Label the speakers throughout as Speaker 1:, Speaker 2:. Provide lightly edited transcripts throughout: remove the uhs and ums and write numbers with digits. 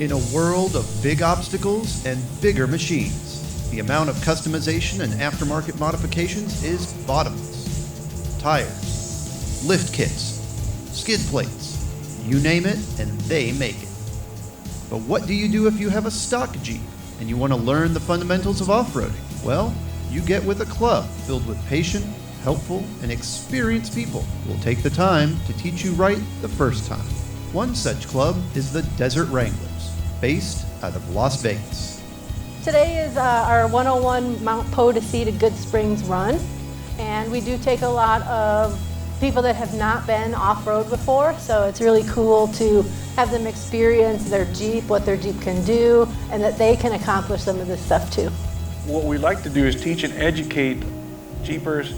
Speaker 1: In a world of big obstacles and bigger machines, the amount of customization and aftermarket modifications is bottomless. Tires, lift kits, skid plates, you name it, and they make it. But what do you do if you have a stock Jeep and you want to learn the fundamentals of off-roading? Well, you get with a club filled with patient, helpful, and experienced people who will take the time to teach you right the first time. One such club is the Desert Wranglers, based out of Las Vegas.
Speaker 2: Today is our 101 Mount Potosi to Good Springs run, and we do take a lot of people that have not been off-road before, so it's really cool to have them experience their Jeep, what their Jeep can do, and that they can accomplish some of this stuff too.
Speaker 3: What we like to do is teach and educate Jeepers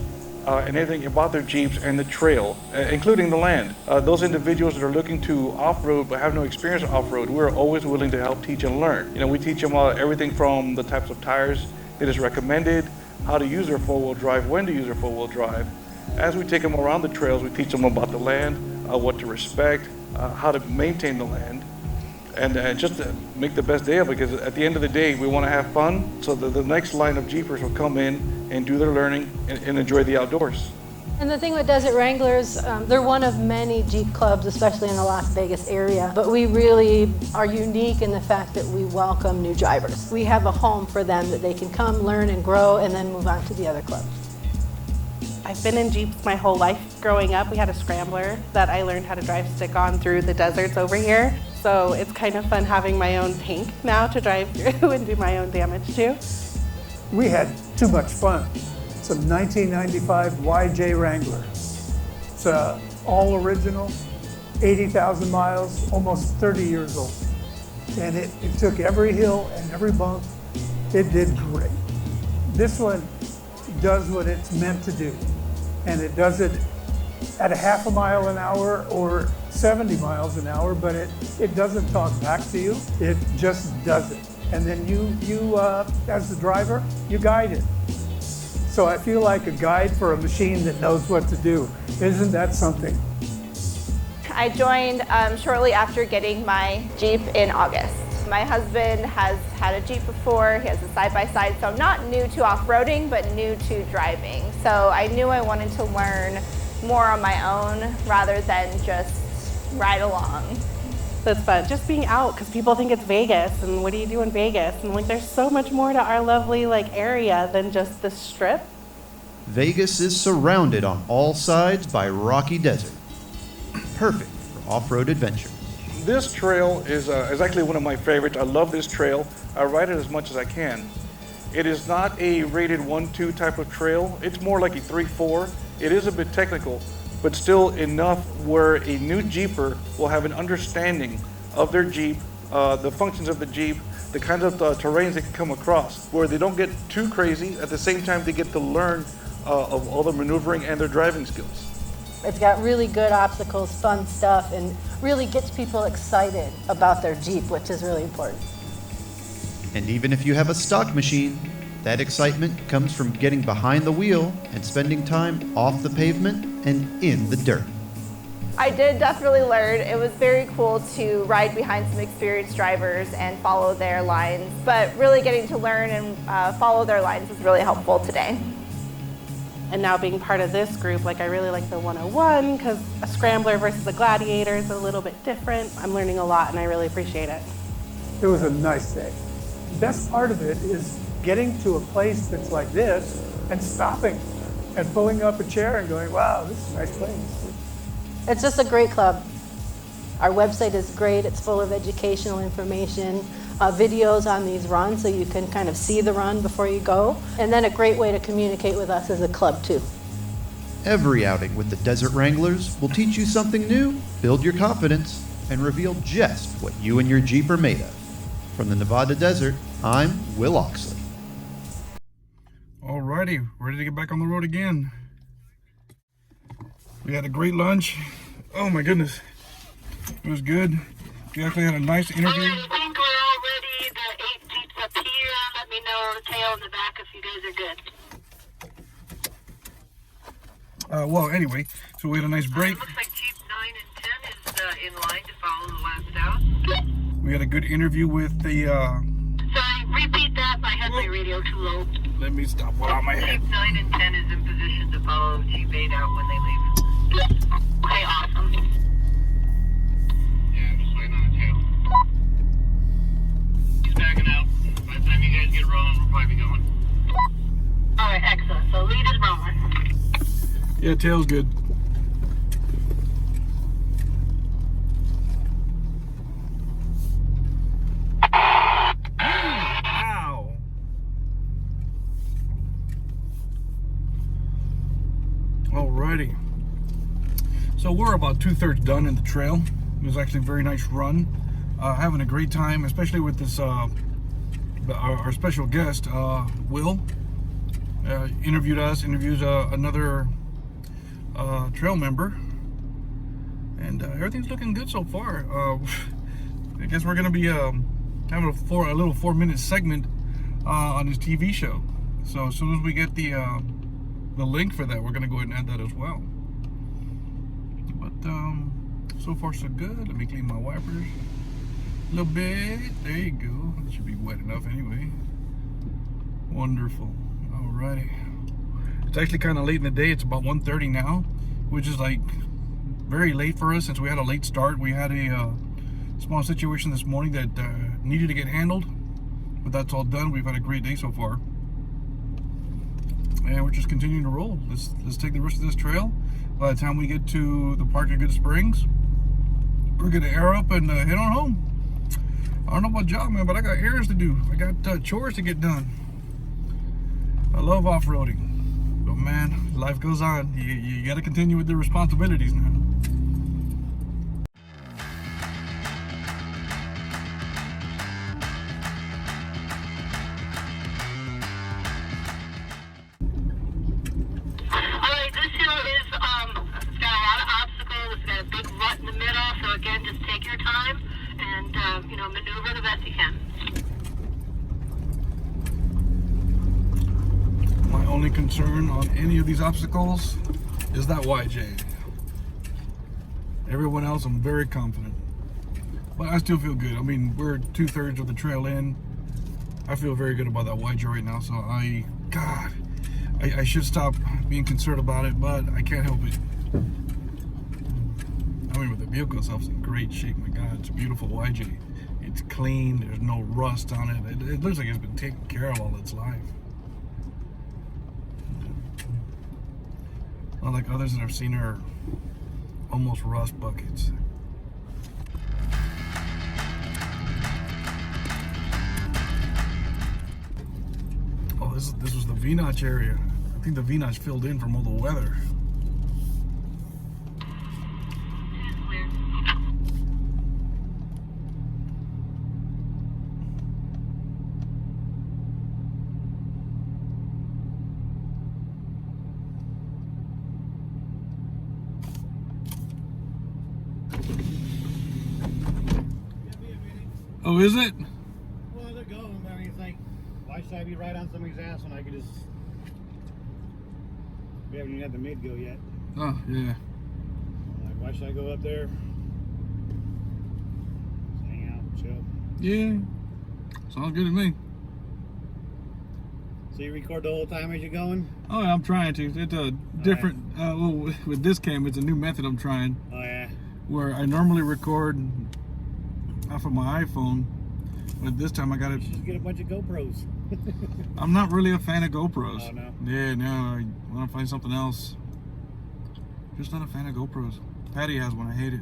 Speaker 3: and everything about their Jeeps and the trail, including the land. Those individuals that are looking to off-road but have no experience off-road, we're always willing to help teach and learn. We teach them everything from the types of tires that is recommended, how to use their four-wheel drive, when to use their four-wheel drive. As we take them around the trails, we teach them about the land, what to respect, how to maintain the land, and just to make the best day of it, because at the end of the day, we want to have fun, so that the next line of Jeepers will come in and do their learning and enjoy the outdoors.
Speaker 2: And the thing with Desert Wranglers, they're one of many Jeep clubs, especially in the Las Vegas area, but we really are unique in the fact that we welcome new drivers. We have a home for them that they can come, learn, and grow, and then move on to the other clubs.
Speaker 4: I've been in Jeeps my whole life. Growing up, we had a scrambler that I learned how to drive stick on through the deserts over here. So it's kind of fun having my own tank now to drive through and do my own damage too.
Speaker 5: We had too much fun. It's a 1995 YJ Wrangler. It's all original, 80,000 miles, almost 30 years old. And it took every hill and every bump. It did great. This one does what it's meant to do. And it does it at a half a mile an hour or 70 miles an hour, but it doesn't talk back to you. It just does it. And then you as the driver, you guide it. So I feel like a guide for a machine that knows what to do. Isn't that something?
Speaker 6: I joined shortly after getting my Jeep in August. My husband has had a Jeep before, he has a side-by-side, so not new to off-roading, but new to driving. So I knew I wanted to learn more on my own rather than just ride along.
Speaker 4: That's fun, just being out, because people think it's Vegas, and what do you do in Vegas? And there's so much more to our lovely area than just the strip.
Speaker 1: Vegas is surrounded on all sides by rocky desert. Perfect for off-road adventure.
Speaker 3: This trail is actually one of my favorites. I love this trail. I ride it as much as I can. It is not a rated 1-2 type of trail. It's more like a 3-4. It is a bit technical, but still enough where a new Jeeper will have an understanding of their Jeep, the functions of the Jeep, the kinds of terrains they can come across, where they don't get too crazy. At the same time, they get to learn of all the maneuvering and their driving skills.
Speaker 2: It's got really good obstacles, fun stuff, and really gets people excited about their Jeep, which is really important.
Speaker 1: And even if you have a stock machine, that excitement comes from getting behind the wheel and spending time off the pavement and in the dirt.
Speaker 6: I did definitely learn. It was very cool to ride behind some experienced drivers and follow their lines, but really getting to learn and follow their lines was really helpful today.
Speaker 4: And now being part of this group, I really like the 101, because a scrambler versus a gladiator is a little bit different. I'm learning a lot and I really appreciate it.
Speaker 5: It was a nice day. The best part of it is getting to a place that's like this and stopping and pulling up a chair and going, wow, this is a nice place.
Speaker 2: It's just a great club. Our website is great. It's full of educational information, videos on these runs so you can kind of see the run before you go. And then a great way to communicate with us as a club too.
Speaker 1: Every outing with the Desert Wranglers will teach you something new, build your confidence, and reveal just what you and your Jeep are made of. From the Nevada desert, I'm Will Oxley.
Speaker 3: Alrighty, ready to get back on the road again. We had a great lunch. Oh my goodness, it was good. We actually had a nice interview.
Speaker 7: I think we're all ready. The 8 Jeeps up here. Let me know the tail in the back if you guys are good.
Speaker 3: Well, anyway, so we had a nice break.
Speaker 7: Looks like Jeep 9 and 10 is in line to follow the last out.
Speaker 3: We had a good interview with the...
Speaker 7: Sorry, repeat that. I had my radio too low.
Speaker 3: Let me stop while on my head.
Speaker 7: Jeep 9 and 10 is in position to follow Jeep 8 out when they leave. Okay, awesome.
Speaker 8: Yeah, just waiting on the tail. He's backing out. By the time you guys get rolling, we'll probably be going.
Speaker 7: All right, excellent. So lead is rolling.
Speaker 3: Yeah, tail's good. Wow. Alrighty. So we're about 2/3 done in the trail. It was actually a very nice run. Having a great time, especially with this our special guest, Will. Interviews another trail member, and everything's looking good so far. I guess we're gonna be having a little 4-minute segment on his TV show. So as soon as we get the link for that, we're gonna go ahead and add that as well. But so far so good. Let me clean my wipers a little bit. There you go. It should be wet enough anyway. Wonderful. Alrighty. It's actually kind of late in the day. It's about 1:30 now, which is like very late for us since we had a late start. We had a small situation this morning that needed to get handled, but that's all done. We've had a great day so far, and we're just continuing to roll. Let's take the rest of this trail. By the time we get to the park at Good Springs, we're gonna air up and head on home. I don't know about y'all, man, but I got errands to do. I got chores to get done. I love off-roading, but man, life goes on. You got to continue with the responsibilities now.
Speaker 7: All right, this hill is it's got a lot of obstacles. It's got a big rut in the middle. So again, just take your time and maneuver the best you can.
Speaker 3: My only concern on any of these obstacles is that YJ. Everyone else, I'm very confident, but I still feel good. I mean, we're 2/3 of the trail in. I feel very good about that YJ right now. So I should stop being concerned about it, but I can't help it. I mean, with the vehicle itself, it's in great shape. My God, it's a beautiful YJ. It's clean. There's no rust on it. It looks like it's been taken care of all its life. Not like others that I've seen are almost rust buckets. Oh, this was the V-notch area. I think the V-notch filled in from all the weather. Oh, is it?
Speaker 8: Well, they're going, but I mean, it's like, why should I be right on somebody's ass when I could just... We haven't even had the mid go yet.
Speaker 3: Oh, yeah.
Speaker 8: I'm like, why should I go up there? Just hang out, chill.
Speaker 3: Yeah. Sounds good to me.
Speaker 8: So you record the whole time as you're going?
Speaker 3: Oh, yeah, I'm trying to. It's a different, well, with this cam, it's a new method I'm trying.
Speaker 8: Oh, yeah.
Speaker 3: Where I normally record off of my iPhone, but this time I got it.
Speaker 8: You should get a bunch of GoPros.
Speaker 3: I'm not really a fan of GoPros.
Speaker 8: Oh, no?
Speaker 3: Yeah, no, I want to find something else. Just not a fan of GoPros. Patti has one, I hate it.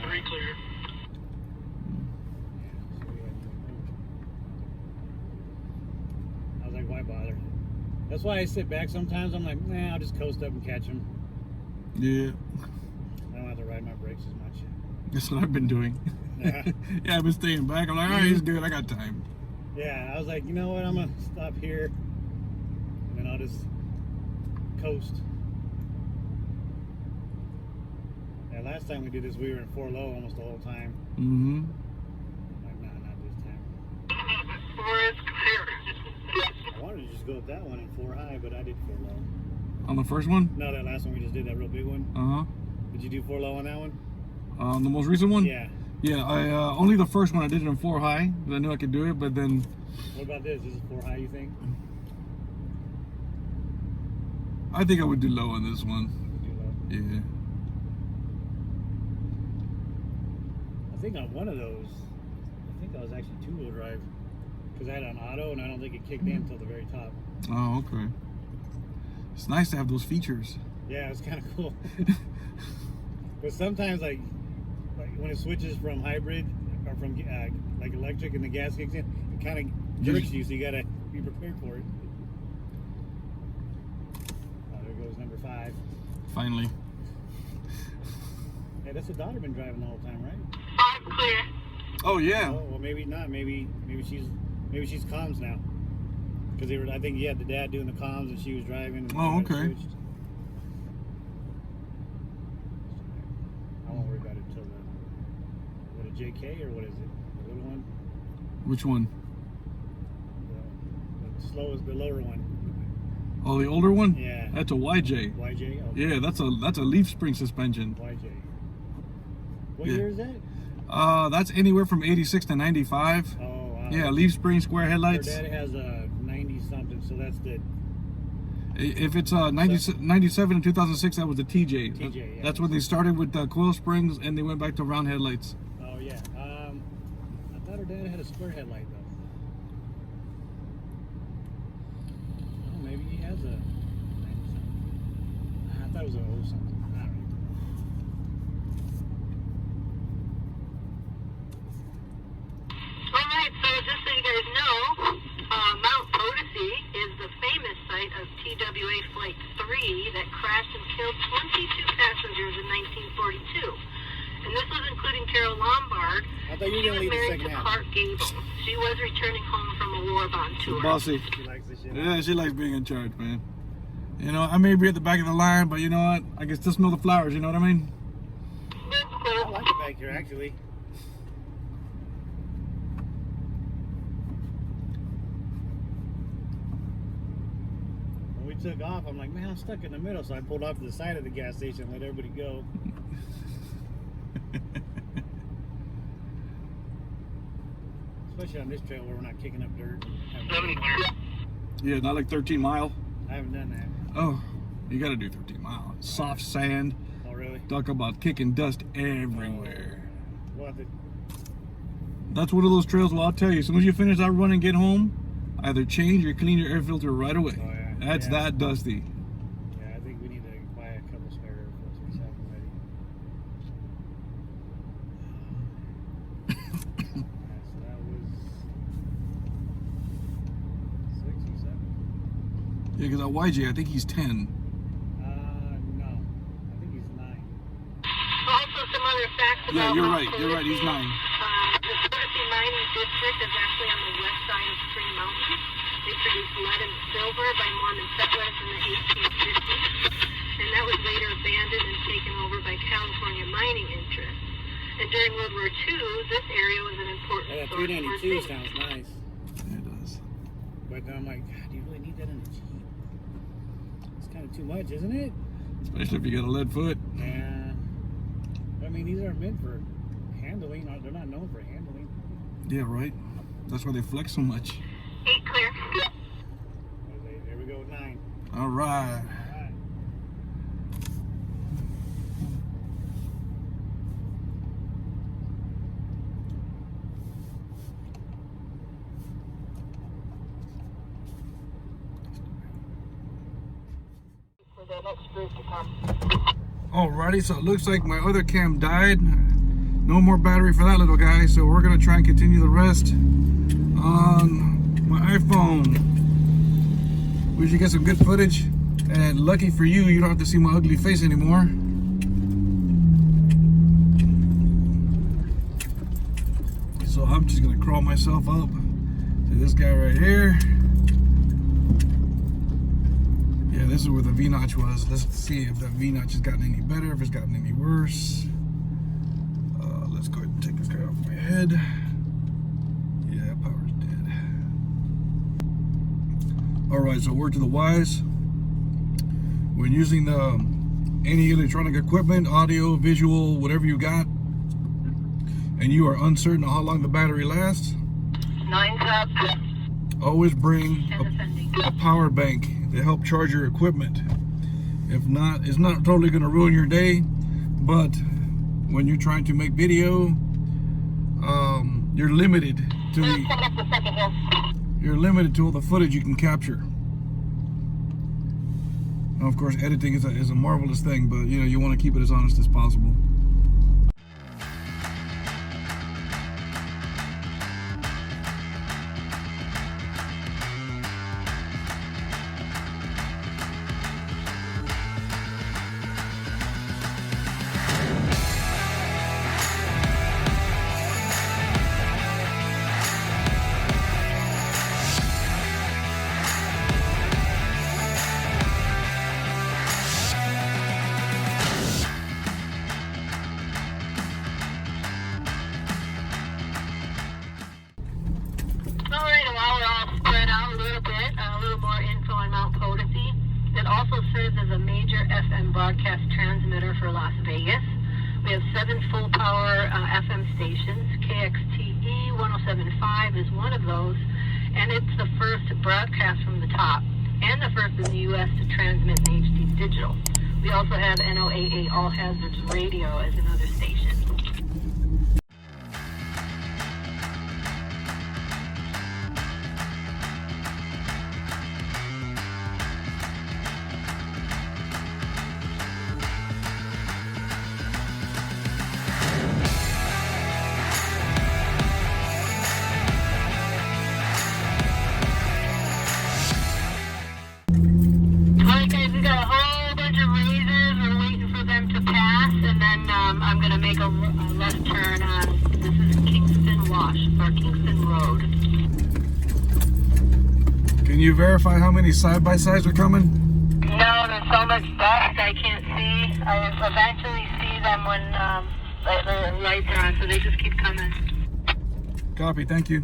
Speaker 7: 3 clear.
Speaker 8: I was like, why bother? That's why I sit back sometimes. I'm like, nah, I'll just coast up and catch them.
Speaker 3: Yeah.
Speaker 8: I don't have to ride my brakes as much.
Speaker 3: That's what I've been doing.
Speaker 8: Yeah.
Speaker 3: Yeah, I've been staying back. I'm like, all right, he's good. I got time.
Speaker 8: Yeah, I was like, you know what? I'm going to stop here. And then I'll just coast. Yeah, last time we did this, we were in 4 low almost the whole time.
Speaker 3: Mm-hmm.
Speaker 8: I'm like, nah, not this time.
Speaker 7: 4 is clear.
Speaker 8: I wanted to just go with that one in 4 high, but I did 4 low.
Speaker 3: On the first one?
Speaker 8: No, that last one we just did, that real big one.
Speaker 3: Uh-huh.
Speaker 8: Did you do 4 low on that one?
Speaker 3: The most recent one?
Speaker 8: Yeah.
Speaker 9: Yeah, I only the first one I did it in 4 high because I knew I could do it, but then.
Speaker 8: What about this? This is 4 high, you think?
Speaker 9: I think I would do low on this one.
Speaker 8: Do low?
Speaker 9: Yeah.
Speaker 8: I think on one of those, I think I was actually 2-wheel drive because I had an auto and I don't think it kicked in until the very top.
Speaker 9: Oh, okay. It's nice to have those features.
Speaker 8: Yeah, it's kind of cool. But sometimes, like when it switches from hybrid or from like electric and the gas kicks in, it kind of jerks you, so you gotta be prepared for it. Oh, there goes number 5.
Speaker 9: Finally.
Speaker 8: Hey, that's the daughter been driving the whole time, right?
Speaker 7: Clear.
Speaker 9: Oh yeah.
Speaker 8: Oh, well, maybe not. Maybe she's comms now. Because I think the dad doing the comms and she was driving. And
Speaker 9: Oh, okay.
Speaker 8: switched. I won't worry about it until a JK or what is it? The little one?
Speaker 9: Which one?
Speaker 8: The slowest, the lower one.
Speaker 9: Oh, the older one?
Speaker 8: Yeah.
Speaker 9: That's a YJ.
Speaker 8: YJ? Okay.
Speaker 9: Yeah, that's a leaf spring suspension.
Speaker 8: YJ. What
Speaker 9: Yeah.
Speaker 8: year is that?
Speaker 9: That's anywhere from 86 to 95.
Speaker 8: Oh, wow.
Speaker 9: Yeah, leaf spring, square
Speaker 8: Her
Speaker 9: headlights.
Speaker 8: dad has a 90 something, so that's the
Speaker 9: If it's 97 and 2006, that was the TJ.
Speaker 8: TJ, yeah.
Speaker 9: That's when they started with coil springs and they went back to round headlights.
Speaker 8: Oh yeah. I thought her dad had a square headlight though. Oh, maybe he has a 90 something. I thought it was a 0 something. I don't know.
Speaker 7: Alright, so just so you guys know, Mount Potosi is the famous site of TWA Flight 3 that crashed and killed 22 passengers in 1942. And this was including Carol Lombard.
Speaker 8: I thought you were
Speaker 7: She
Speaker 8: going to
Speaker 7: was
Speaker 8: leave the
Speaker 7: married
Speaker 8: second
Speaker 7: to
Speaker 8: half.
Speaker 7: Clark Gable. She was returning home from a war bond tour.
Speaker 9: Bossy.
Speaker 8: She likes this shit.
Speaker 9: Yeah, she likes being in charge, man. You know, I may be at the back of the line, but you know what? I can still smell the flowers, you know what I mean?
Speaker 8: I like it back here actually. When we took off, I'm like, man, I'm stuck in the middle, so I pulled off to the side of the gas station and let everybody go. Especially on this trail where we're not kicking up dirt.
Speaker 9: Yeah, not like 13 Mile.
Speaker 8: I haven't done that.
Speaker 9: Oh, you gotta do 13 Mile. Soft sand.
Speaker 8: Oh, really?
Speaker 9: Talk about kicking dust everywhere.
Speaker 8: We'll have to,
Speaker 9: That's one of those trails where I'll tell you, as soon as you finish that run and get home, either change or clean your air filter right away.
Speaker 8: Oh, yeah.
Speaker 9: That's
Speaker 8: Yeah.
Speaker 9: that dusty.
Speaker 8: yeah, I think we need to buy a couple spare air filters. Have them ready. So that was 6 or 7.
Speaker 9: Yeah, because that YJ, I think he's 10.
Speaker 8: No, I think he's 9.
Speaker 7: Also, some other facts about
Speaker 9: Yeah, you're
Speaker 7: Mount
Speaker 9: right. You're right. He's 9.
Speaker 7: The Potosi Mining District is actually on the west side of Spring Mountain. They produced lead and silver by Mormon settlers in the 1850s, and that was later abandoned and taken over by California mining interests. And during World War II, this area was an important
Speaker 8: Yeah,
Speaker 7: source for
Speaker 8: 392
Speaker 7: zinc.
Speaker 8: sounds nice.
Speaker 9: Yeah, it does.
Speaker 8: But then I'm like, God, do you really need that in a Jeep? It's kind of too much, isn't it?
Speaker 9: Especially if you got a lead foot.
Speaker 8: Yeah. I mean, these aren't meant for handling. They're not known for handling.
Speaker 9: Yeah, right. That's why they flex so much.
Speaker 7: 8 clear.
Speaker 8: There we go, 9.
Speaker 9: All right.
Speaker 8: All right.
Speaker 7: For the next group to come.
Speaker 9: Alrighty, so it looks like my other cam died. No more battery for that little guy, so we're gonna try and continue the rest on my iPhone. We should get some good footage, and lucky for you, you don't have to see my ugly face anymore. So I'm just gonna crawl myself up to this guy right here. Yeah, this is where the V-notch was. Let's see if that V-notch has gotten any better, if it's gotten any worse. Let's go ahead and take this guy off my head. Yeah, power's dead. All right, so word to the wise. When using any electronic equipment, audio, visual, whatever you got, and you are uncertain of how long the battery lasts,
Speaker 7: 9's up.
Speaker 9: always bring
Speaker 7: And ascending.
Speaker 9: a power bank to help charge your equipment. If not, it's not totally going to ruin your day, but when you're trying to make video, you're limited to all the footage you can capture. Now, of course, editing is a marvelous thing, but you know, you want to keep it as honest as possible.
Speaker 7: Alright, while we're all spread out a little bit, a little more info on Mount Potosi. It also serves as a major FM broadcast transmitter for Las Vegas. We have 7 full power FM stations. KXTE 107.5 is one of those, and it's the first broadcast from the top, and the first in the U.S. to transmit in HD digital. We also have NOAA All Hazards Radio as another station. Alright guys, we got a whole bunch of razors. We're waiting for them to pass, and then I'm going to make a left turn on, this is Kingston Wash, or Kingston Road.
Speaker 9: Can you verify how many side-by-sides are coming?
Speaker 7: No, there's so much dust I can't see. I eventually see them when the lights are on, so they just keep coming.
Speaker 9: Copy, thank you.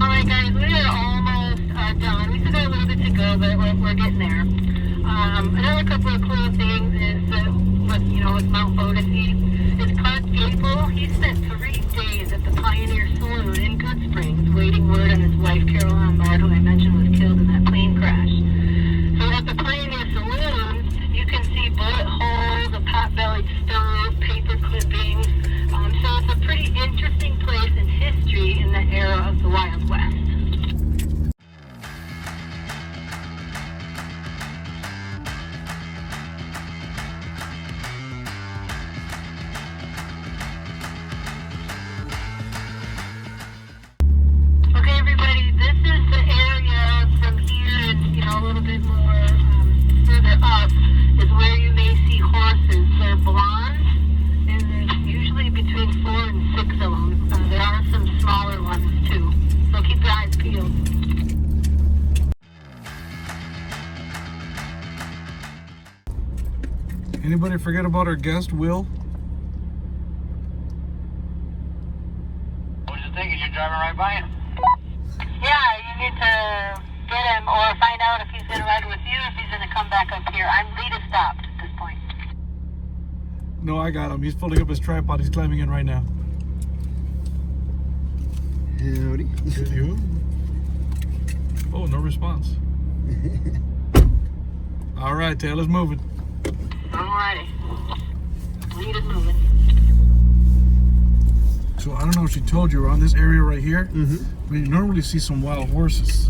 Speaker 7: Alright guys, we are almost done. We still got a little bit to go, but we're getting there. Another couple of cool things is that with Mount Potosi, is Clark Gable. He spent 3 days at the Pioneer Saloon in Good Springs waiting word on his wife Carol Lombard, who I mentioned was killed in that plane crash. So at the Pioneer Saloon, you can see bullet holes, a pot-bellied stove, paper clippings. So it's a pretty interesting place in history in the era of the Wild West. Okay, everybody, this is the area from here and a little bit more further up is where you may see horses. They're blonde, and there's usually between 4 and 6 of them. There are some smaller ones too, so keep your eyes peeled.
Speaker 9: Anybody forget about our guest, Will?
Speaker 8: I was just thinking you're driving right by him.
Speaker 7: Yeah, you need to get him or find out if he's going to ride with you, if he's going to come back up here. I'm lead is stopped at this point.
Speaker 9: No, I got him. He's pulling up his tripod. He's climbing in right now.
Speaker 1: Howdy.
Speaker 9: You? Oh, no response. All right, Taylor's moving.
Speaker 7: Alrighty. Lead is moving.
Speaker 9: So I don't know if she told you, around this area right here,
Speaker 1: Mm-hmm.
Speaker 9: we normally see some wild horses.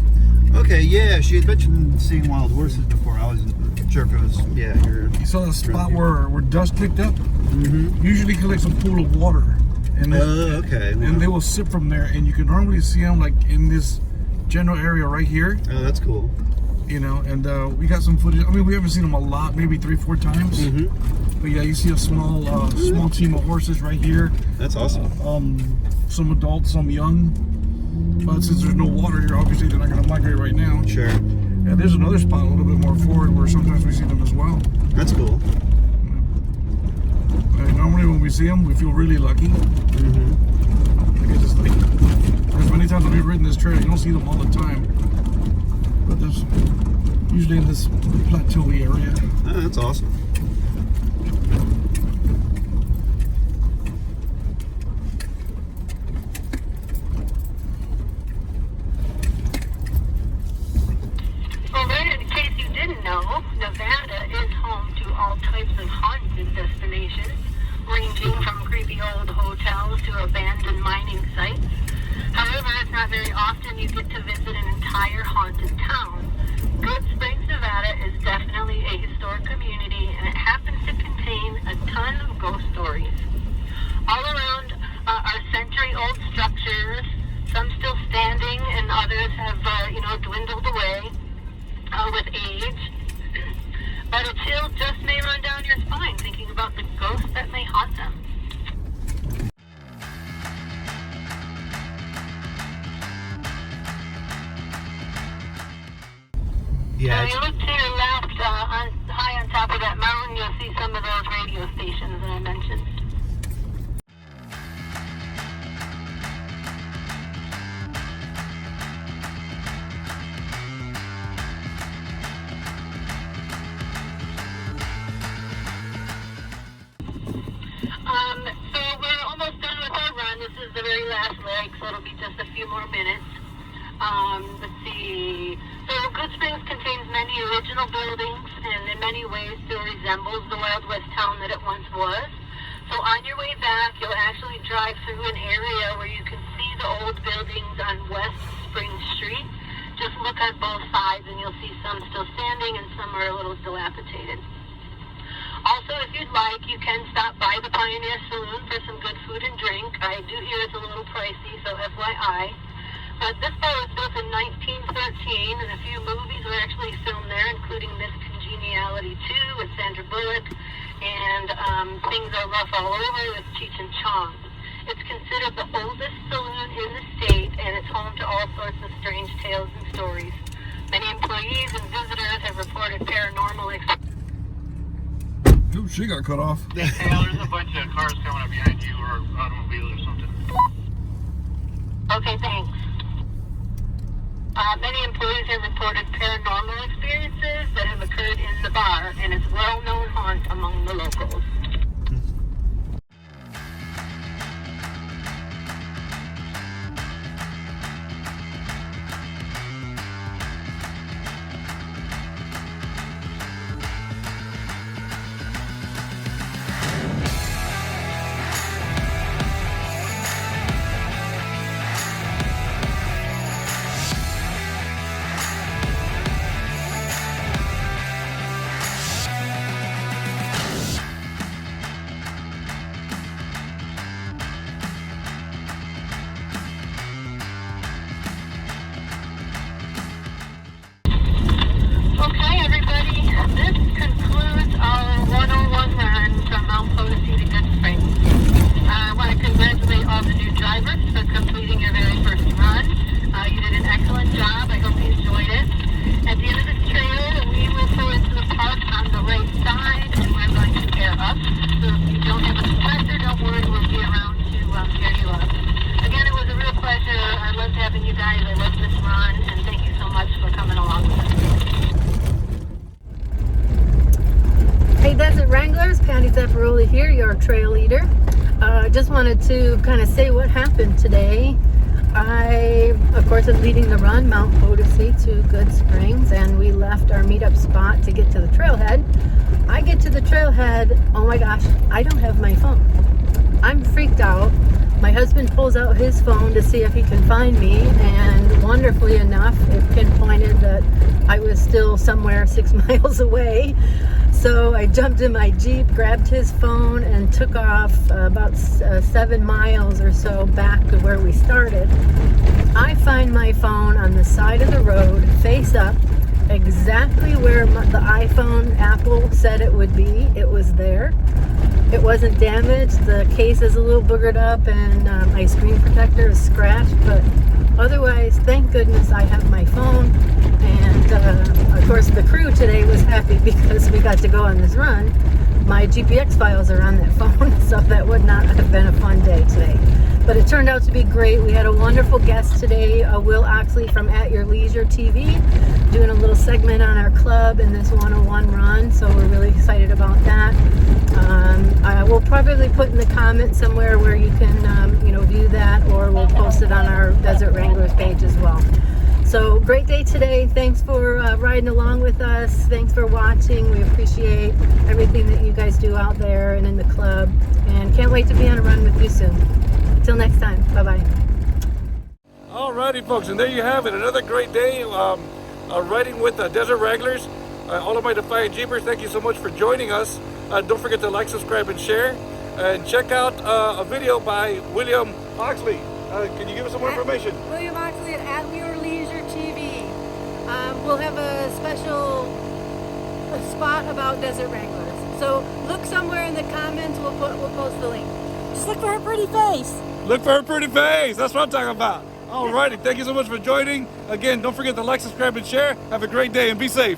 Speaker 1: Okay, yeah, she had mentioned seeing wild horses before. I wasn't sure if it was, yeah, you're...
Speaker 9: You saw the spot where dust picked up?
Speaker 1: Mm-hmm.
Speaker 9: Usually collects a pool of water. And
Speaker 1: okay.
Speaker 9: And they will sip from there, and you can normally see them like in this general area right here.
Speaker 1: Oh, that's cool.
Speaker 9: You know, and we got some footage. I mean, we haven't seen them a lot, maybe 3-4 times. But yeah, you see a small team of horses right here.
Speaker 1: That's awesome.
Speaker 9: Some adults, some young. But since there's no water here, obviously they're not going to migrate right now.
Speaker 1: Sure.
Speaker 9: And there's another spot a little bit more forward where sometimes we see them as well.
Speaker 1: That's cool.
Speaker 9: Normally when we see them, we feel really lucky. Like it's just like, there's many times we've ridden this trail, you don't see them all the time. But there's usually in this plateau-y area.
Speaker 1: Oh, that's awesome.
Speaker 7: Well, then, in case you didn't know, Nevada is home to all types of haunted destinations, ranging from creepy old hotels to abandoned mining sites. However, it's not very often you get to visit an entire haunted town. Good Springs, Nevada is definitely a historic community, and it happens to contain a ton of ghost stories. All around are century-old structures, some still standing, and others have, dwindled away with age. But a chill just may run down your spine thinking about the ghosts that may haunt them.
Speaker 1: Yeah.
Speaker 7: If you look to your left, high on top of that mountain, you'll see some of those radio stations that I mentioned. So we're almost done with our run. This is the very last leg, so it'll be just a few more minutes. Let's see. So Good Springs contains many original buildings and in many ways still resembles the Wild West town that it once was. So on your way back, you'll actually drive through an area where you can see the old buildings on West Spring Street. Just look at both sides and you'll see some still standing and some are a little dilapidated. Also, if you'd like, you can stop by the Pioneer Saloon for some good food and drink. I do hear it's a little pricey, so FYI. But this bar was built in 1913, and a few movies were actually filmed there, including Miss Congeniality 2 with Sandra Bullock, and Things Are Rough All Over with Cheech and Chong. It's considered the oldest saloon in the state, and it's home to all sorts of strange tales and stories. Many employees and visitors have reported paranormal experiences.
Speaker 9: Ooh, she got cut off.
Speaker 8: Hey, there's a bunch of cars coming up behind you, or automobile or something.
Speaker 7: Okay, thanks. Many employees have reported paranormal experiences that have occurred in the bar, and it's a well-known haunt among the locals. Okay, everybody, this concludes our 101 run from Mount Potosi to Good Springs. I want to congratulate all the new drivers for completing your very first run. You did an excellent job. I hope you enjoyed it. At the end of this trail, we will pull into the park on the right side, and we're going to pair up. So if you don't have a compressor, don't worry, we'll be around to pair you up. Again, it was a real pleasure. I loved having you guys. I loved this run, and thank you so much for coming along with us.
Speaker 2: Hey Desert Wranglers, Patti Zapparolli here, your trail leader. Just wanted to kind of say what happened today. I, of course, am leading the run, Mount Potosi to Good Springs, and we left our meetup spot to get to the trailhead. I get to the trailhead, oh my gosh, I don't have my phone. I'm freaked out. My husband pulls out his phone to see if he can find me, and wonderfully enough, it pinpointed that I was still somewhere 6 miles away. So I jumped in my Jeep, grabbed his phone, and took off about 7 miles or so back to where we started. I find my phone on the side of the road, face up, exactly where the iPhone Apple said it would be. It was there. It wasn't damaged. The case is a little boogered up, and my screen protector is scratched, but otherwise, thank goodness I have my phone. And of course, the crew today was happy because we got to go on this run. My GPX files are on that phone, so that would not have been a fun day today. But it turned out to be great. We had a wonderful guest today, Will Oxley from At Your Leisure TV, doing a little segment on our club in this 101 run, so we're really excited about that. I will probably put in the comments somewhere where you can view that, or we'll post it on our Desert Wranglers page as well. So great day today. Thanks for riding along with us. Thanks for watching. We appreciate everything that you guys do out there and in the club, and can't wait to be on a run with you soon. Till next time, bye-bye.
Speaker 9: Alrighty, folks, and there you have it. Another great day riding with Desert Wranglers. All of my Defiant Jeepers, thank you so much for joining us. Don't forget to like, subscribe, and share. And check out a video by William Oxley. Can you give us some more information?
Speaker 2: William Oxley at Your Leisure TV. We'll have a special spot about Desert Wranglers. So look somewhere in the comments. We'll post the link. Just look for her pretty face.
Speaker 9: Look for her pretty face. That's what I'm talking about. Alrighty, thank you so much for joining. Again, don't forget to like, subscribe, and share. Have a great day and be safe.